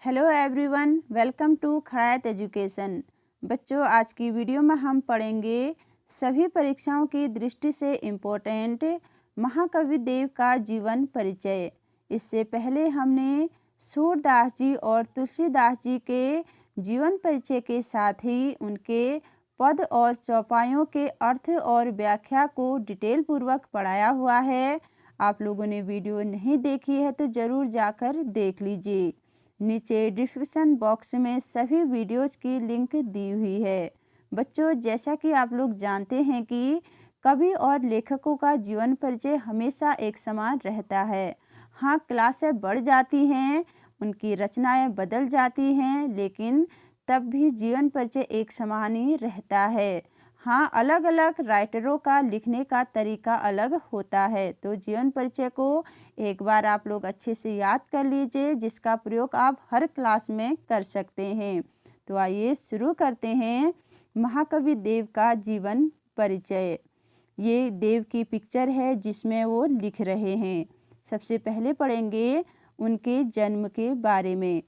Hello everyone, welcome to Khadayat education. बच्चों, आज की वीडियो में हम पढ़ेंगे सभी परीक्षाओं की दृष्टि से इम्पोर्टेंट महाकवि देव का जीवन परिचय। इससे पहले हमने सूरदास जी और तुलसीदास जी के जीवन परिचय के साथ ही उनके पद और चौपाइयों के अर्थ और व्याख्या को डिटेल पूर्वक पढ़ाया हुआ है। आप लोगों ने वीडियो नहीं देखी है तो ज़रूर जाकर देख लीजिए। नीचे डिस्क्रिप्शन बॉक्स में सभी वीडियोज़ की लिंक दी हुई है। बच्चों, जैसा कि आप लोग जानते हैं कि कवि और लेखकों का जीवन परिचय हमेशा एक समान रहता है। हाँ, क्लासें बढ़ जाती हैं, उनकी रचनाएं बदल जाती हैं, लेकिन तब भी जीवन परिचय एक समान ही रहता है। हाँ, अलग अलग राइटरों का लिखने का तरीका अलग होता है। तो जीवन परिचय को एक बार आप लोग अच्छे से याद कर लीजिए, जिसका प्रयोग आप हर क्लास में कर सकते हैं। तो आइए शुरू करते हैं महाकवि देव का जीवन परिचय। ये देव की पिक्चर है जिसमें वो लिख रहे हैं। सबसे पहले पढ़ेंगे उनके जन्म के बारे में।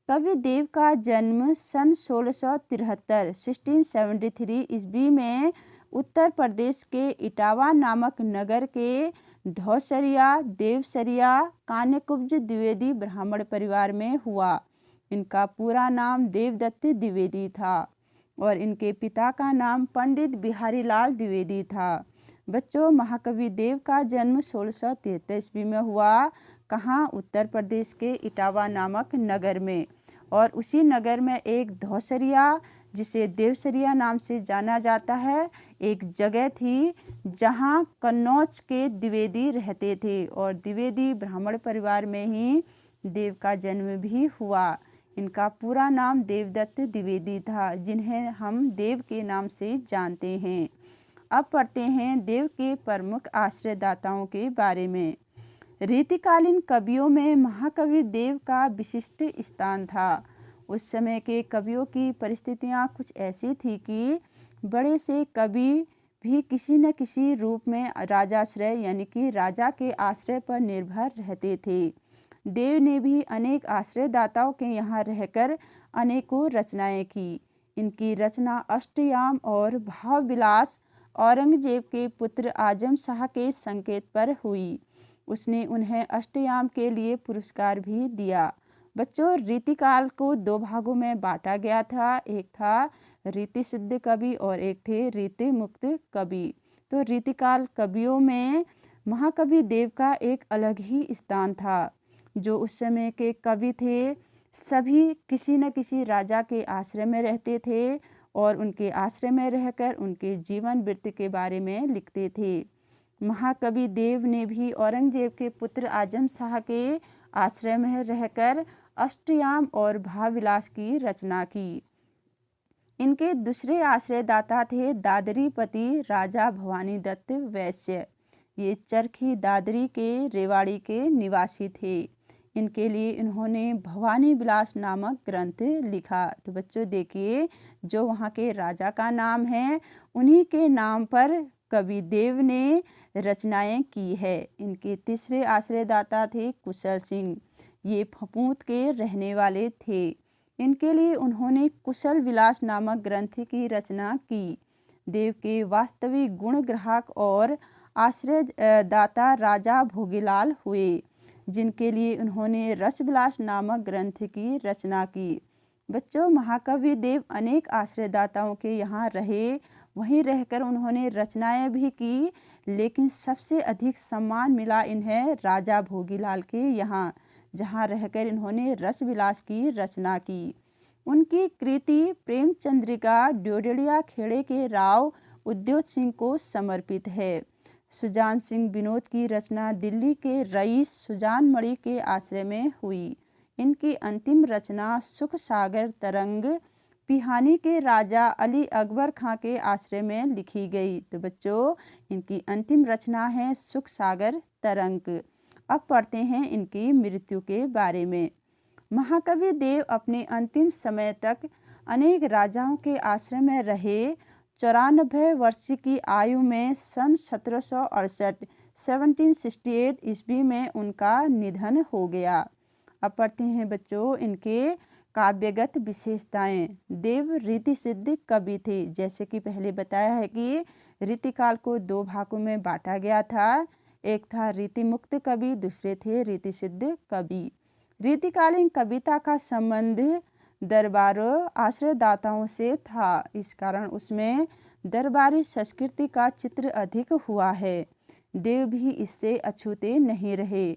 कवि देव का जन्म सन 1673 ईस्वी में उत्तर प्रदेश के इटावा नामक नगर के धौसरिया देवसरिया कान्यकुब्ज द्विवेदी ब्राह्मण परिवार में हुआ। इनका पूरा नाम देवदत्त द्विवेदी था और इनके पिता का नाम पंडित बिहारी लाल द्विवेदी था। बच्चों, महाकवि देव का जन्म 1673 ईस्वी में हुआ। कहाँ? उत्तर प्रदेश के इटावा नामक नगर में। और उसी नगर में एक धौसरिया, जिसे देवसरिया नाम से जाना जाता है, एक जगह थी जहाँ कन्नौज के द्विवेदी रहते थे और द्विवेदी ब्राह्मण परिवार में ही देव का जन्म भी हुआ। इनका पूरा नाम देवदत्त द्विवेदी था, जिन्हें हम देव के नाम से जानते हैं। अब पढ़ते हैं देव के प्रमुख आश्रयदाताओं के बारे में। रीतिकालीन कवियों में महाकवि देव का विशिष्ट स्थान था। उस समय के कवियों की परिस्थितियां कुछ ऐसी थी कि बड़े से कवि भी किसी न किसी रूप में राजाश्रय यानी कि राजा के आश्रय पर निर्भर रहते थे। देव ने भी अनेक आश्रयदाताओं के यहाँ रहकर अनेकों रचनाएं की। इनकी रचना अष्टयाम और भावविलास औरंगजेब के पुत्र आजम शाह के संकेत पर हुई। उसने उन्हें अष्टयाम के लिए पुरस्कार भी दिया। बच्चों, रीतिकाल को दो भागों में बांटा गया था। एक था रीति सिद्ध कवि और एक थे रीति मुक्त कवि। तो रीतिकाल कवियों में महाकवि देव का एक अलग ही स्थान था। जो उस समय के कवि थे, सभी किसी न किसी राजा के आश्रय में रहते थे और उनके आश्रय में रहकर उनके जीवन वृत्त के बारे में लिखते थे। महाकवि देव ने भी औरंगजेब के पुत्र आजम शाह के आश्रय में रहकर अष्टयाम और भावविलास की रचना की। इनके दूसरे आश्रयदाता थे दादरीपति राजा भवानी दत्त वैश्य। ये चरखी दादरी के रेवाड़ी के निवासी थे। इनके लिए इन्होंने भवानी विलास नामक ग्रंथ लिखा। तो बच्चों देखिए, जो वहाँ के राजा का नाम है, उन्हीं के नाम पर कवि देव ने रचनाएं की है। इनके तीसरे आश्रयदाता थे कुशल सिंह। ये फपूत के रहने वाले थे। इनके लिए उन्होंने कुशल विलास नामक ग्रंथ की रचना की। देव के वास्तविक गुण ग्राहक और आश्रयदाता राजा भोगीलाल हुए, जिनके लिए उन्होंने रसविलास नामक ग्रंथ की रचना की। बच्चों, महाकवि देव अनेक आश्रयदाताओं के यहाँ रहे। वहीं रहकर उन्होंने रचनाएं भी की, लेकिन सबसे अधिक सम्मान मिला इन्हें राजा भोगीलाल के यहाँ, जहाँ रहकर इन्होंने रसविलास की रचना की। उनकी कृति प्रेमचंद्रिका ड्योढ़िया खेड़े के राव उद्योत सिंह को समर्पित है। सुजान सिंह विनोद की रचना दिल्ली के रईस सुजान मणि के आश्रय में हुई। इनकी अंतिम रचना सुख सागर तरंग पिहानी के राजा अली अकबर खां के आश्रय में लिखी गई। तो बच्चों, इनकी अंतिम रचना है सुख सागर तरंग। अब पढ़ते हैं इनकी मृत्यु के बारे में। महाकवि देव अपने अंतिम समय तक अनेक राजाओं के आश्रय में रहे। 94 वर्ष की आयु में सन 1768 ईस्वी में उनका निधन हो गया। अब पढ़ते हैं बच्चों इनके काव्यगत विशेषताएं। देव रीति सिद्ध कवि थे। जैसे कि पहले बताया है कि रीतिकाल को दो भागों में बांटा गया था। एक था रीति मुक्त कवि, दूसरे थे रीति सिद्ध कवि। रीतिकालीन कविता का संबंध दरबारों आश्रयदाताओं से था, इस कारण उसमें दरबारी संस्कृति का चित्र अधिक हुआ है। देव भी इससे अछूते नहीं रहे,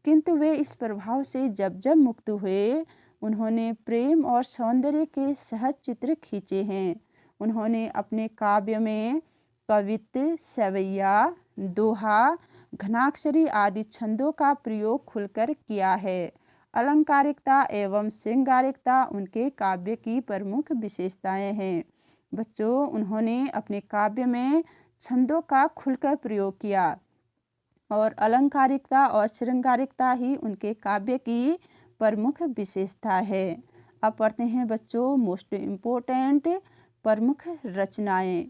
किंतु वे इस प्रभाव से जब जब मुक्त हुए उन्होंने प्रेम और सौंदर्य के सहज चित्र खींचे हैं। उन्होंने अपने काव्य में कवित्त, सवैया, दोहा, घनाक्षरी आदि छंदों का प्रयोग खुलकर किया है। अलंकारिकता एवं श्रृंगारिकता उनके काव्य की प्रमुख विशेषताएं हैं। बच्चों, उन्होंने अपने काव्य में छंदों का खुलकर प्रयोग किया और अलंकारिकता और श्रृंगारिकता ही उनके काव्य की प्रमुख विशेषता है। अब पढ़ते हैं बच्चों मोस्ट इम्पोर्टेंट प्रमुख रचनाएं।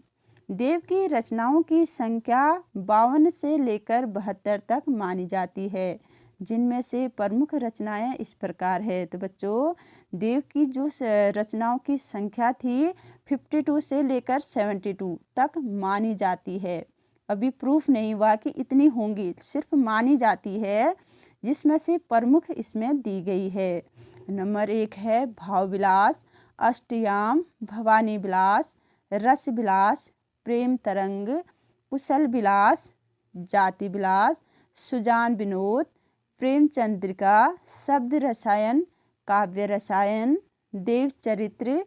देव की रचनाओं की संख्या 52 से लेकर 72 तक मानी जाती है, जिनमें से प्रमुख रचनाएं इस प्रकार है। तो बच्चों, देव की जो रचनाओं की संख्या थी 52 से लेकर 72 तक मानी जाती है। अभी प्रूफ नहीं हुआ कि इतनी होंगी, सिर्फ मानी जाती है, जिसमें से प्रमुख इसमें दी गई है। नंबर 1 है भाव विलास, अष्टयाम, भवानी विलास, रस विलास, प्रेम तरंग, कुशल विलास, जाति विलास, सुजान विनोद, प्रेम चंद्रिका, शब्द रसायन, काव्य रसायन, देव चरित्र,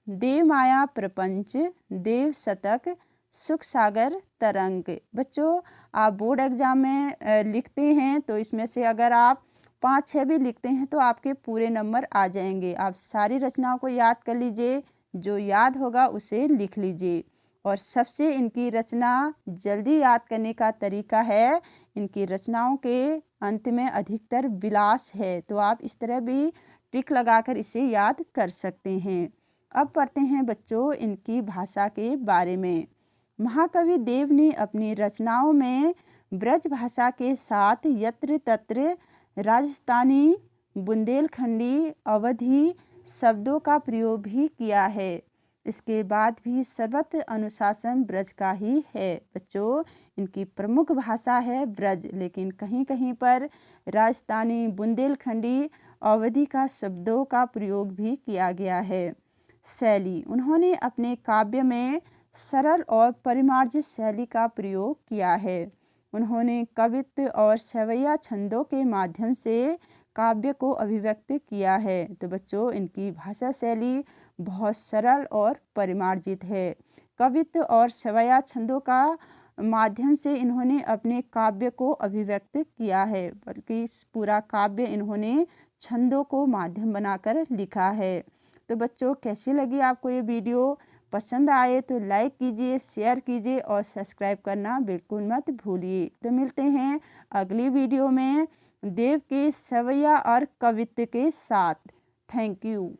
देव माया प्रपंच, देव शतक, सुख सागर तरंग। बच्चों, आप बोर्ड एग्जाम में लिखते हैं तो इसमें से अगर आप 5-6 भी लिखते हैं तो आपके पूरे नंबर आ जाएंगे। आप सारी रचनाओं को याद कर लीजिए, जो याद होगा उसे लिख लीजिए। और सबसे इनकी रचना जल्दी याद करने का तरीका है, इनकी रचनाओं के अंत में अधिकतर विलास है, तो आप इस तरह भी टिक लगाकर इसे याद कर सकते हैं। अब पढ़ते हैं बच्चों इनकी भाषा के बारे में। महाकवि देव ने अपनी रचनाओं में ब्रज भाषा के साथ यत्र तत्र राजस्थानी, बुंदेलखंडी, अवधी शब्दों का प्रयोग भी किया है। इसके बाद भी सर्वत्र अनुशासन ब्रज का ही है। बच्चों, इनकी प्रमुख भाषा है ब्रज, लेकिन कहीं कहीं पर राजस्थानी, बुंदेलखंडी, अवधी का शब्दों का प्रयोग भी किया गया है। शैली, उन्होंने अपने काव्य में सरल और परिमार्जित शैली का प्रयोग किया है। उन्होंने कवित्त और सवैया छंदों के माध्यम से काव्य को अभिव्यक्त किया है। तो बच्चों, इनकी भाषा शैली बहुत सरल और परिमार्जित है। कवित्त और सवैया छंदों का माध्यम से इन्होंने अपने काव्य को अभिव्यक्त किया है, बल्कि इस पूरा काव्य इन्होंने छंदों को माध्यम बनाकर लिखा है। तो बच्चों, कैसी लगी आपको ये वीडियो? पसंद आए तो लाइक कीजिए, शेयर कीजिए और सब्सक्राइब करना बिल्कुल मत भूलिए। तो मिलते हैं अगली वीडियो में देव के सवैया और कवित्त के साथ। Thank you.